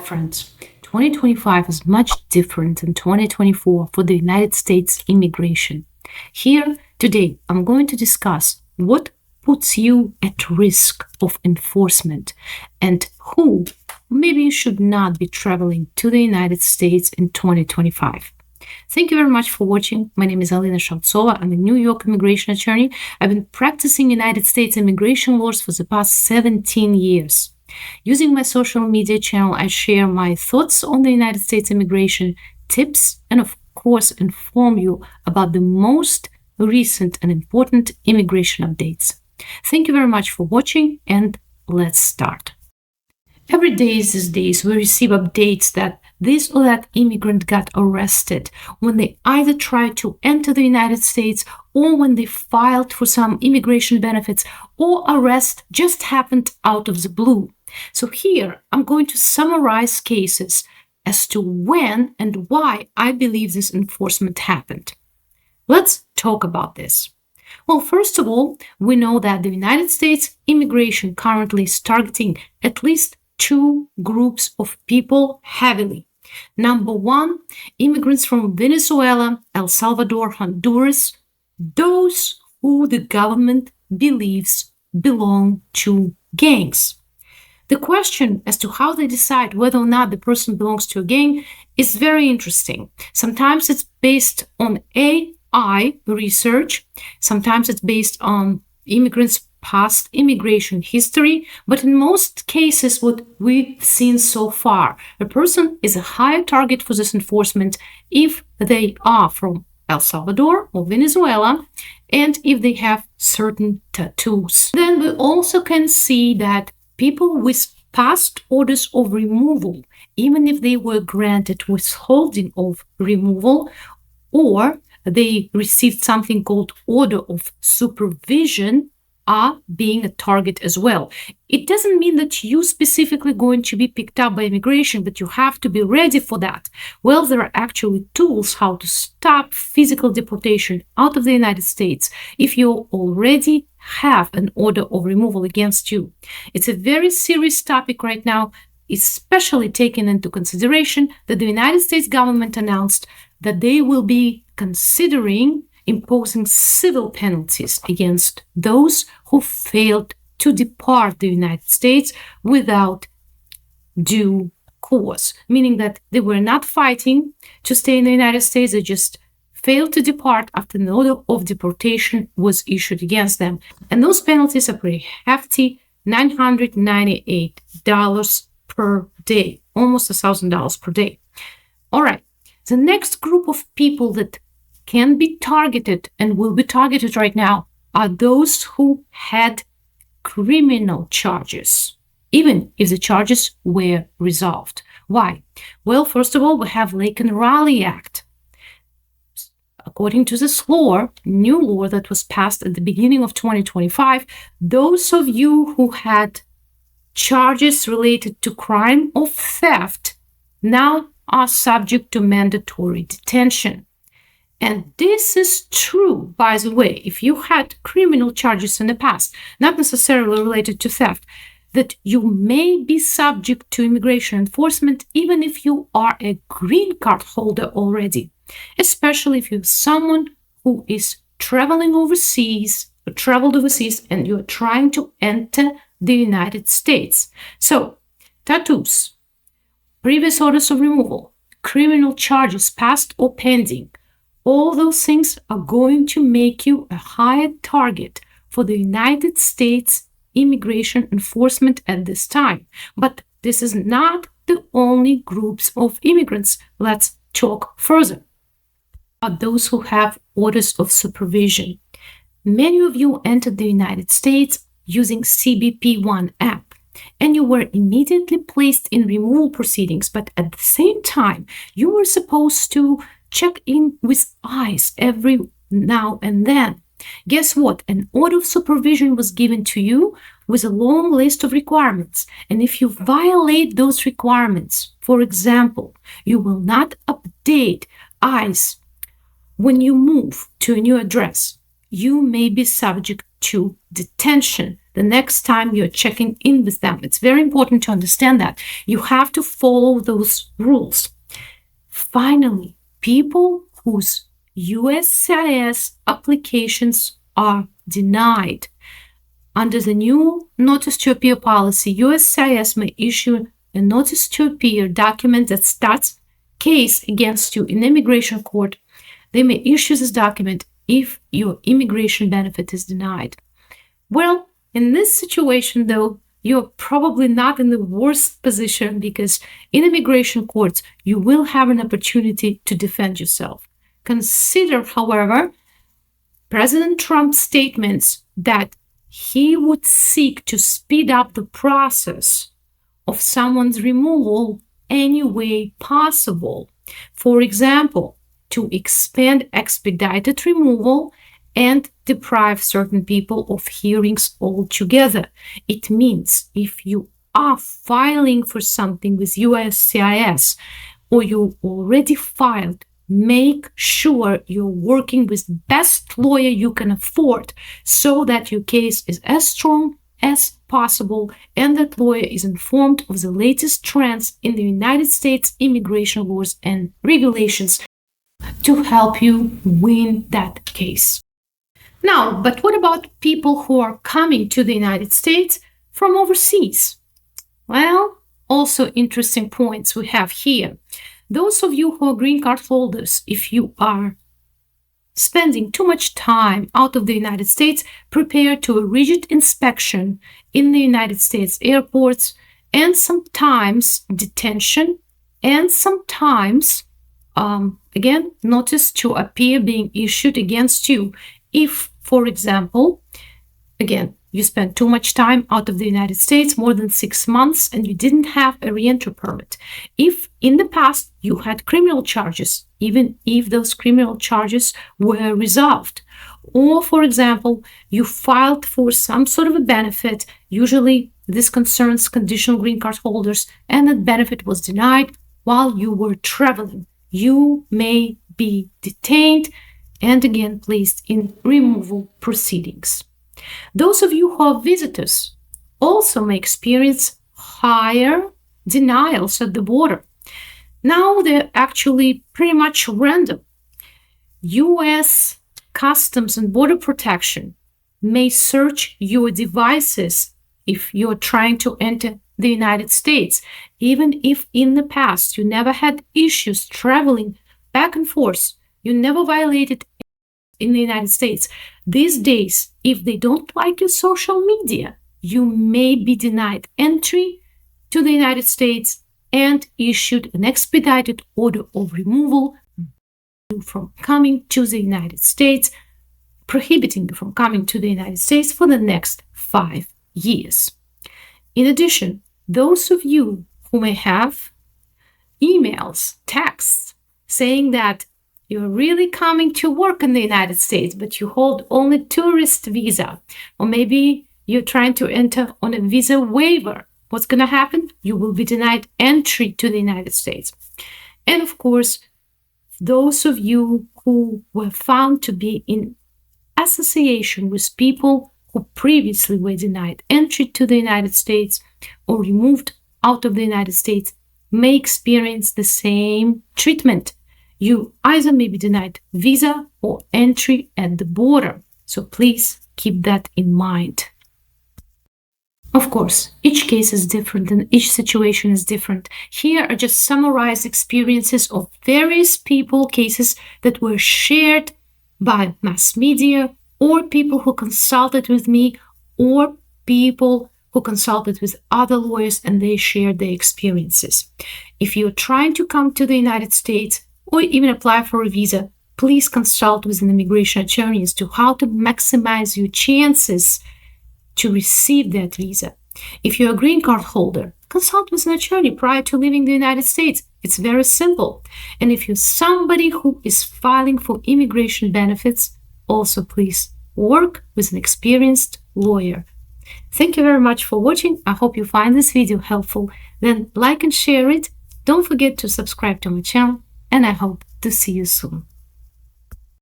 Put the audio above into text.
Friends, 2025 is much different than 2024 for the United States immigration. Here today, I'm going to discuss what puts you at risk of enforcement and who maybe you should not be traveling to the United States in 2025. Thank you very much for watching. My name is Alena Shautsova. I'm a New York immigration attorney. I've been practicing United States immigration laws for the past 17 years. Using my social media channel, I share my thoughts on the United States immigration, tips, and of course, inform you about the most recent and important immigration updates. Thank you very much for watching, and let's start. Every day these days, we receive updates that this or that immigrant got arrested when they either tried to enter the United States or when they filed for some immigration benefits, or arrest just happened out of the blue. So here, I'm going to summarize cases as to when and why I believe this enforcement happened. Let's talk about this. Well, first of all, we know that the United States immigration currently is targeting at least two groups of people heavily. Number one, immigrants from Venezuela, El Salvador, Honduras, those who the government believes belong to gangs. The question as to how they decide whether or not the person belongs to a gang is very interesting. Sometimes it's based on AI research, sometimes it's based on immigrants' past immigration history, but in most cases, what we've seen so far, a person is a higher target for this enforcement if they are from El Salvador or Venezuela, and if they have certain tattoos. Then we also can see that people with past orders of removal, even if they were granted withholding of removal, or they received something called order of supervision, are being a target as well. It doesn't mean that you specifically going to be picked up by immigration, but you have to be ready for that. Well, there are actually tools how to stop physical deportation out of the United States if you already have an order of removal against you. It's a very serious topic right now, especially taking into consideration that the United States government announced that they will be considering imposing civil penalties against those who failed to depart the United States without due cause, meaning that they were not fighting to stay in the United States, they just failed to depart after an order of deportation was issued against them. And those penalties are pretty hefty, $998 per day, almost $1,000 per day. All right, the next group of people that can be targeted and will be targeted right now are those who had criminal charges, even if the charges were resolved. Why? Well, first of all, we have Lake and Raleigh Act. According to this law, new law that was passed at the beginning of 2025, those of you who had charges related to crime or theft now are subject to mandatory detention. And this is true, by the way, if you had criminal charges in the past, not necessarily related to theft, that you may be subject to immigration enforcement even if you are a green card holder already, especially if you're someone who is traveling overseas or traveled overseas and you're trying to enter the United States. So, tattoos, previous orders of removal, criminal charges past or pending, all those things are going to make you a higher target for the United States immigration enforcement at this time. But this is not the only groups of immigrants. Let's talk further about those who have orders of supervision. Many of you entered the United States using CBP-1 app, and you were immediately placed in removal proceedings, but at the same time, you were supposed to check in with ICE every now and then. Guess what? An order of supervision was given to you with a long list of requirements. And if you violate those requirements, for example, you will not update ICE when you move to a new address, you may be subject to detention. the next time you're checking in with them. It's very important to understand that. You have to follow those rules. Finally, people whose USCIS applications are denied. Under the new Notice to Appear policy, USCIS may issue a Notice to Appear document that starts case against you in immigration court. They may issue this document if your immigration benefit is denied. Well, in this situation, though, you're probably not in the worst position, because in immigration courts, you will have an opportunity to defend yourself. Consider, however, President Trump's statements that he would seek to speed up the process of someone's removal any way possible. For example, to expand expedited removal and deprive certain people of hearings altogether. It means if you are filing for something with USCIS or you already filed, make sure you're working with the best lawyer you can afford so that your case is as strong as possible and that lawyer is informed of the latest trends in the United States immigration laws and regulations to help you win that case. Now, but what about people who are coming to the United States from overseas? Well, also interesting points we have here. Those of you who are green card holders, if you are spending too much time out of the United States, prepare to a rigid inspection in the United States airports and sometimes detention and sometimes, again, notice to appear being issued against you if, for example, again, you spent too much time out of the United States, more than 6 months, and you didn't have a re-entry permit. If in the past you had criminal charges, even if those criminal charges were resolved, or, for example, you filed for some sort of a benefit, usually this concerns conditional green card holders, and that benefit was denied while you were traveling, you may be detained and again placed in removal proceedings. Those of you who are visitors also may experience higher denials at the border. Now they're actually pretty much random. U.S. Customs and Border Protection may search your devices if you're trying to enter the United States, even if in the past you never had issues traveling back and forth, you never violated in the United States. These days, if they don't like your social media, you may be denied entry to the United States and issued an expedited order of removal from coming to the United States, prohibiting you from coming to the United States for the next 5 years. In addition, those of you who may have emails, texts, saying that you're really coming to work in the United States, but you hold only tourist visa, or maybe you're trying to enter on a visa waiver. What's going to happen? You will be denied entry to the United States. And of course, those of you who were found to be in association with people who previously were denied entry to the United States or removed out of the United States may experience the same treatment. You either may be denied visa or entry at the border. So please keep that in mind. Of course, each case is different and each situation is different. Here are just summarized experiences of various people, cases that were shared by mass media or people who consulted with me or people who consulted with other lawyers and they shared their experiences. If you're trying to come to the United States or even apply for a visa, please consult with an immigration attorney as to how to maximize your chances to receive that visa. If you're a green card holder, consult with an attorney prior to leaving the United States. It's very simple. And if you're somebody who is filing for immigration benefits, also please work with an experienced lawyer. Thank you very much for watching. I hope you find this video helpful. Then like and share it. Don't forget to subscribe to my channel, and I hope to see you soon.